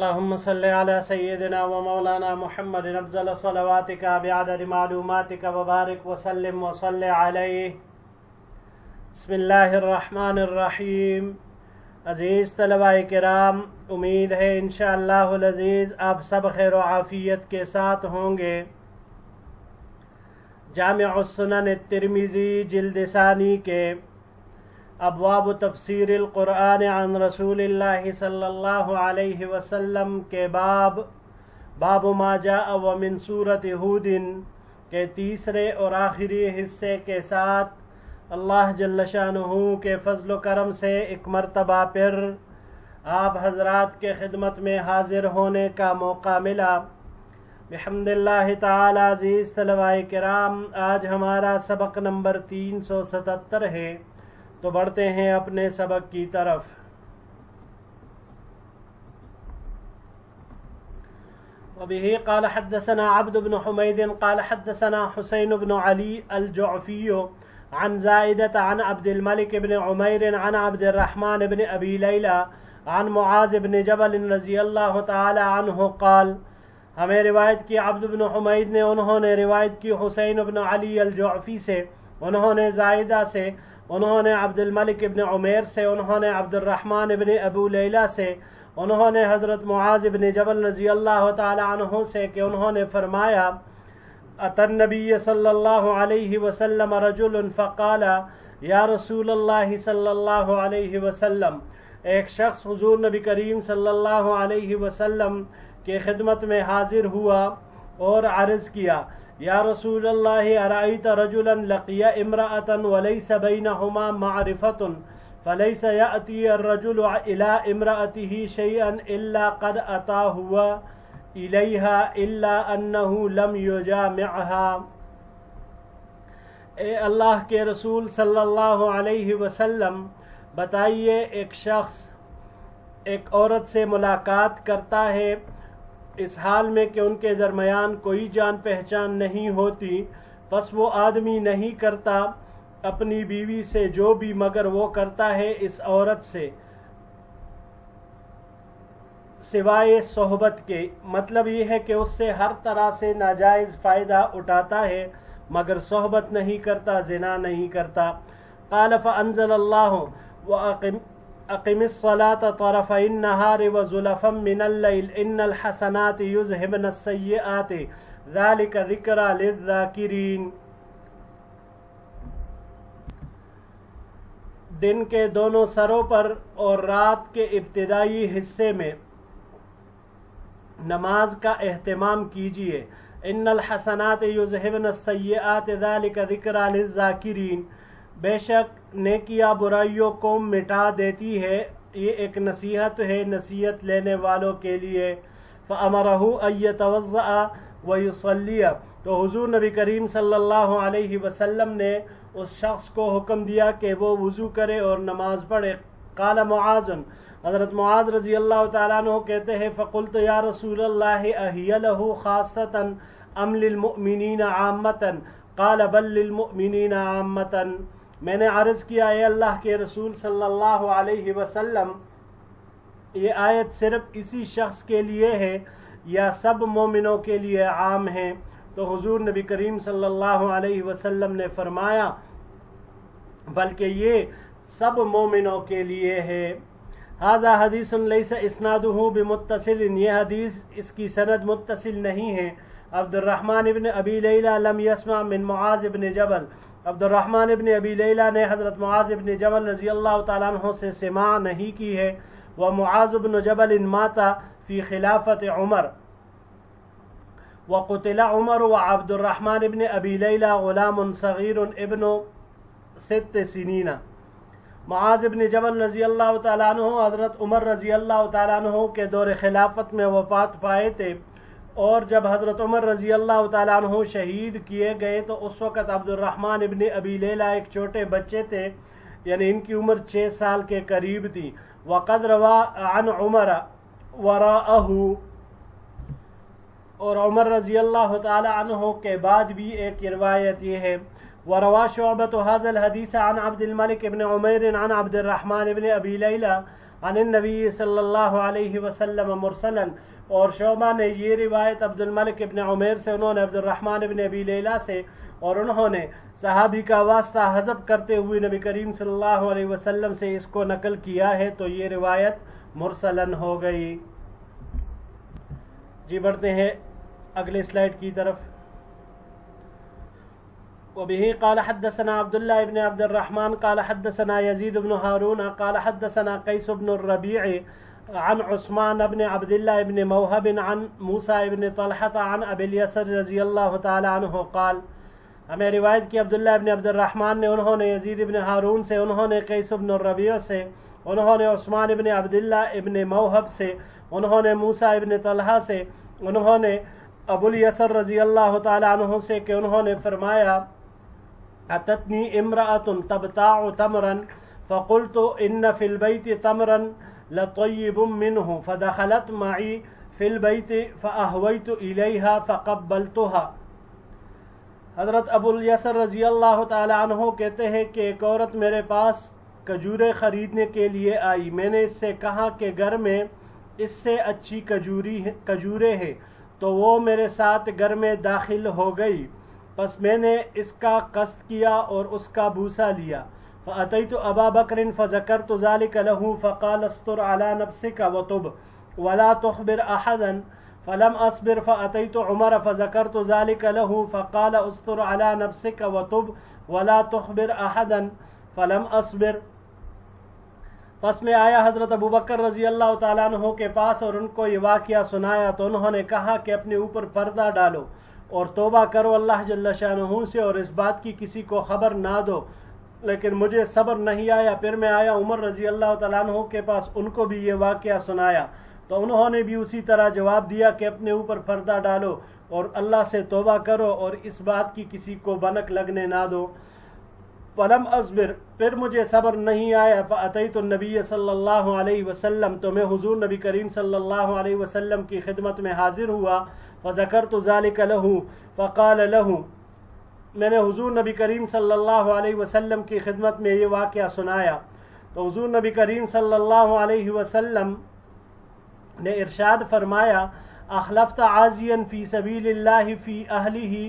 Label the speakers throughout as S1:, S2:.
S1: اللهم صل على سيدنا ومولانا محمد افضل صلواتك بعدد معلوماتك وبارك وسلم وصل عليه. بسم اللہ الرحمن الرحیم. عزیز طلباء کرام، امید ہے انشاءاللہ العزیز آپ سب خیر و عافیت کے ساتھ ہوں گے. جامع السنن الترمذی جلد ثانی کے ابواب تفسیر القرآن عن رسول اللہ صلی اللہ علیہ وسلم کے باب ما جاء ومن سورۃ ہود کے تیسرے اور آخری حصے کے ساتھ اللہ جل شانہ کے فضل و کرم سے ایک مرتبہ پھر آپ حضرات کے خدمت میں حاضر ہونے کا موقع ملا. بحمد اللہ تعالی. عزیز طلباء کرام، آج ہمارا سبق نمبر 377 ہے، تو بڑھتے ہیں اپنے سبق کی طرف. وبه قال حدثنا عبد بن حميد قال حدثنا حسين بن علي الجعفي عن زائدة عن عبد الملك بن عمير عن عبد الرحمن بن أبي ليلى عن معاذ بن جبل رضی اللہ تعالی عنہ قال. ہمیں روایت کی عبد بن حمید نے، انہوں نے روایت کی حسین بن علی الجعفی سے، انہوں نے زائدہ سے، انہوں نے عبد الملک ابن عمیر سے، انہوں نے عبد الرحمن ابن ابو لیلہ سے، انہوں نے حضرت معاذ بن جبل رضی اللہ تعالی عنہ سے کہ انہوں نے فرمایا: اتى النبی صلی اللہ علیہ وسلم رجل فقال یا رسول اللہ صلی اللہ علیہ وسلم. ایک شخص حضور نبی کریم صلی اللہ علیہ وسلم کے خدمت میں حاضر ہوا اور عرض کیا: یا رسول اللہ ارأیت رجلا لقی امرأة وليس بینہما معرفة فلیس یأتی الرجل الى امرأته شیئا الا قد اتاہ الیہا الا انہ لم یجامعها. اے اللہ کے رسول صلی اللہ علیہ وسلم، بتائیے، ایک شخص ایک عورت سے ملاقات کرتا ہے اس حال میں کہ ان کے درمیان کوئی جان پہچان نہیں ہوتی، پس وہ آدمی نہیں کرتا اپنی بیوی سے جو بھی مگر وہ کرتا ہے اس عورت سے سوائے صحبت کے. مطلب یہ ہے کہ اس سے ہر طرح سے ناجائز فائدہ اٹھاتا ہے مگر صحبت نہیں کرتا، زنا نہیں کرتا. قال فانزل اللہ اقم الصلاة طرفی النہار وزلفا من اللیل ان الحسنات یذہبن السیئات ذلک ذکری للذاکرین. دن کے دونوں سروں پر اور رات کے ابتدائی حصے میں نماز کا اہتمام کیجیے. ان الحسنات یذہبن السیئات ذلک ذکری للذاکرین. بے شک نیکیاں برائیوں کو مٹا دیتی ہے، یہ ایک نصیحت ہے نصیحت لینے والوں کے لیے. فَأَمَرَهُ أَن يَتَوَضَّأَ وَيُصَلِّيَ. تو حضور نبی کریم صلی اللہ علیہ وسلم نے اس شخص کو حکم دیا کہ وہ وضو کرے اور نماز پڑھے. قال معاذ. حضرت معاذ رضی اللہ تعالیٰ عنہ کہتے ہیں: فَقُلْتُ يَا رسول اللَّهِ أَهِيَ لَهُ خَاصَّةً أَمْ لِلْمُؤْمِنِينَ عَامَّةً قَالَ بَل لِلْمُؤْمِنِينَ عَامَّةً. میں نے عرض کیا: اے اللہ کے رسول صلی اللہ علیہ وسلم، یہ آیت صرف اسی شخص کے لیے ہے یا سب مومنوں کے لیے عام ہے؟ تو حضور نبی کریم صلی اللہ علیہ وسلم نے فرمایا: بلکہ یہ سب مومنوں کے لیے ہے. ھذا حدیث لیس اسنادہ بمتصل. یہ حدیث اس کی سند متصل نہیں ہے. عبد الرحمن ابن ابی لیلہ لم یسمع من معاذ ابن جبل. عبد الرحمن ابن ابی لیلہ نے حضرت معاذ ابن جبل رضی اللہ تعالیٰ عنہ سے سماع نہیں کی ہے. ومعاذ بن جبل مات فی خلافت عمر وقتل عمر وعبد الرحمن ابن ابی لیلہ غلام صغیر ابن 6 سنین. معاذ ابن جبل رضی اللہ تعالیٰ عنہ حضرت عمر رضی اللہ تعالیٰ عنہ کے دور خلافت میں وفات پائے تھے، اور جب حضرت عمر رضی اللہ تعالیٰ عنہ شہید کیے گئے تو اس وقت عبد الرحمن ابن ابی لیلہ ایک چھوٹے بچے تھے، یعنی ان کی عمر 6 سال کے قریب تھی. وقد روا عن عمر وراءہ. اور عمر رضی اللہ تعالیٰ عنہ کے بعد بھی ایک روایت یہ ہے: وروى شعبة هذا الحديث عن عبد الملك بن عمير عن عبد الرحمن بن أبي ليلى عن النبی صلی اللہ علیہ وسلم مرسلا، اور شعبہ نے یہ روایت عبد الملک ابن عمیر سے، انہوں نے عبد الرحمن ابن ابی لیلہ سے، اور انہوں نے صحابی کا واسطہ حذف کرتے ہوئے نبی کریم صلی اللہ علیہ وسلم سے اس کو نقل کیا ہے، تو یہ روایت مرسلن ہو گئی۔ جی بڑھتے ہیں اگلے سلائیڈ کی طرف۔ وبه قال حدثنا عبد الله بن عبد الرحمن قال حدثنا يزيد بن هارون قال حدثنا قيس بن الربيع عن عثمان بن عبد الله بن موهب عن موسى بن طلحة عن ابي اليسر رضی اللہ تعالی عنہ قال، ہمیں روایت کی عبداللہ ابن عبد الرحمن نے، انہوں نے یزید ابن ہارون سے، انہوں نے قیس بن الربیع سے، انہوں نے عثمان ابن عبداللہ ابن موہب سے، انہوں نے موسیٰ ابن طلحہ سے، انہوں نے ابو الیسر رضی اللہ تعالی عنہ سے کہ انہوں نے فرمایا اتتنی امرأۃ تبتاع تمرا فقلت ان فی البیت تمرا لطیب منہ فدخلت معی فی البیت فاہویت الیہا فقبلتها۔ حضرت ابو الیسر رضی اللہ تعالی عنہ کہتے ہیں کہ ایک عورت میرے پاس کھجوریں خریدنے کے لیے آئی، میں نے اس سے کہا کہ گھر میں اس سے اچھی کھجوریں ہیں، تو وہ میرے ساتھ گھر میں داخل ہو گئی، پس میں نے اس کا قصد کیا اور اس کا بوسہ لیا، فأتیت ابا بکر فذکرت ذلك له فقال استر على نفسك وتب ولا تخبر احدا، فلم اصبر فأتیت عمر فذکرت ذلك له فقال استر على نفسك وتب ولا تخبر احدا فلم اصبر۔ پس میں آیا حضرت ابو بکر رضی اللہ تعالیٰ عنہ کے پاس اور ان کو یہ واقعہ سنایا، تو انہوں نے کہا کہ اپنے اوپر پردہ ڈالو اور توبہ کرو اللہ جل شانہ سے، اور اس بات کی کسی کو خبر نہ دو، لیکن مجھے صبر نہیں آیا۔ پھر میں آیا عمر رضی اللہ تعالیٰ عنہ کے پاس، ان کو بھی یہ واقعہ سنایا، تو انہوں نے بھی اسی طرح جواب دیا کہ اپنے اوپر پردہ ڈالو اور اللہ سے توبہ کرو اور اس بات کی کسی کو بنک لگنے نہ دو۔ فلم اصبر، پھر مجھے صبر نہیں آیا، فاتیت النبی صلی اللہ علیہ وسلم، تو میں حضور نبی کریم صلی اللہ علیہ وسلم کی خدمت میں حاضر ہوا، فذکرت ذلک له فقال له، میں نے حضور نبی کریم صلی اللہ علیہ وسلم کی خدمت میں یہ واقعہ سنایا، تو حضور نبی کریم صلی اللہ علیہ وسلم نے ارشاد فرمایا اخلفت عازیا فی سبیل اللہ فی اہلہ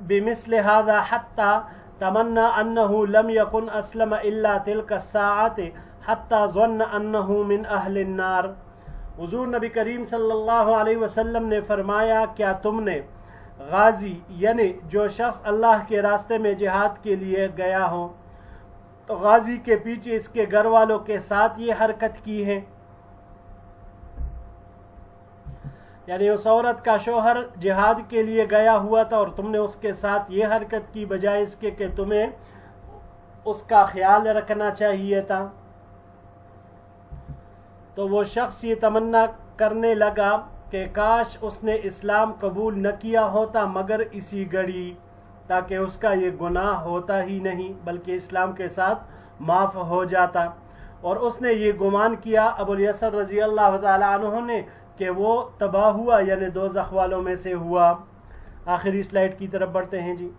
S1: بمثل هذا حتی تمنى انه لم يكن اسلم الا تلك الساعة حتى ظن انه من اہل النار۔ حضور نبی کریم صلی اللہ علیہ وسلم نے فرمایا کیا تم نے غازی یعنی جو شخص اللہ کے راستے میں جہاد کے لیے گیا ہو، تو غازی کے پیچھے اس کے گھر والوں کے ساتھ یہ حرکت کی ہے، یعنی اس عورت کا شوہر جہاد کے لیے گیا ہوا تھا اور تم نے اس کے ساتھ یہ حرکت کی، بجائے اس کے کہ تمہیں اس کا خیال رکھنا چاہیے تھا۔ تو وہ شخص یہ تمنا کرنے لگا کہ کاش اس نے اسلام قبول نہ کیا ہوتا مگر اسی گھڑی، تاکہ اس کا یہ گناہ ہوتا ہی نہیں بلکہ اسلام کے ساتھ معاف ہو جاتا۔ اور اس نے یہ گمان کیا ابو الیسر رضی اللہ تعالی عنہ نے کہ وہ تباہ ہوا، یعنی دوزخ والوں میں سے ہوا۔ آخری سلائیڈ کی طرف بڑھتے ہیں جی۔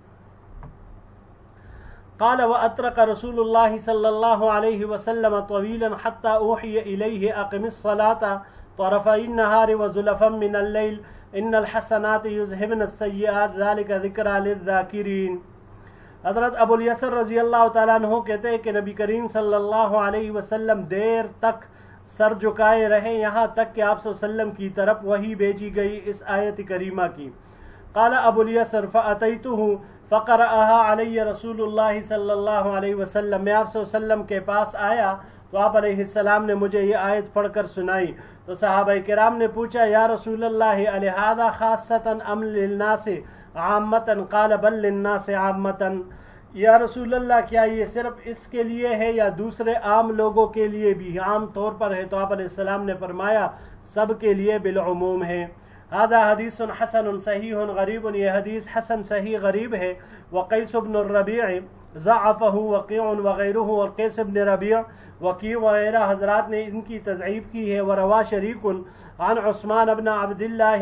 S1: قال وأطرق رسول الله صلى الله عليه وسلم طويلا حتى أوحي إليه أقم الصلاة طرفي النهار وزلفا من الليل إن الحسنات يذهبن السيئات ذلك ذكرى للذاكرين۔ حضرت ابو الیسر رضی اللہ تعالیٰ عنہ کہتے ہیں کہ نبی کریم صلی اللہ علیہ وسلم دیر تک سر جھکائے رہے، یہاں تک کہ آپ صلی اللہ علیہ وسلم کی طرف وحی بھیجی گئی اس آیت کریمہ کی۔ قال ابو الیسر فأتیتہ فقرأها علی رسول اللہ صلی اللہ علیہ وسلم، میں آپ صلی اللہ علیہ وسلم کے پاس آیا تو آپ علیہ السلام نے مجھے یہ آیت پڑھ کر سنائی، تو صحابہ کرام نے پوچھا یا رسول اللہ الہذا خاصتا ام للناس عامتا؟ قال بل للناس عامتا، یا رسول اللہ کیا یہ صرف اس کے لیے ہے یا دوسرے عام لوگوں کے لیے بھی عام طور پر ہے؟ تو آپ علیہ السلام نے فرمایا سب کے لیے بالعموم ہے۔ هذا حدیث حسن صحیح غریب، یہ حدیث حسن صحیح غریب ہے۔ وقیس بن الربیع ضعفہ وقیع وغیرہ، اور قیس بن ربیع وقیع وغیرہ حضرات نے ان کی تضعیف کی ہے۔ وروا شریک عن عثمان بن عبد اللہ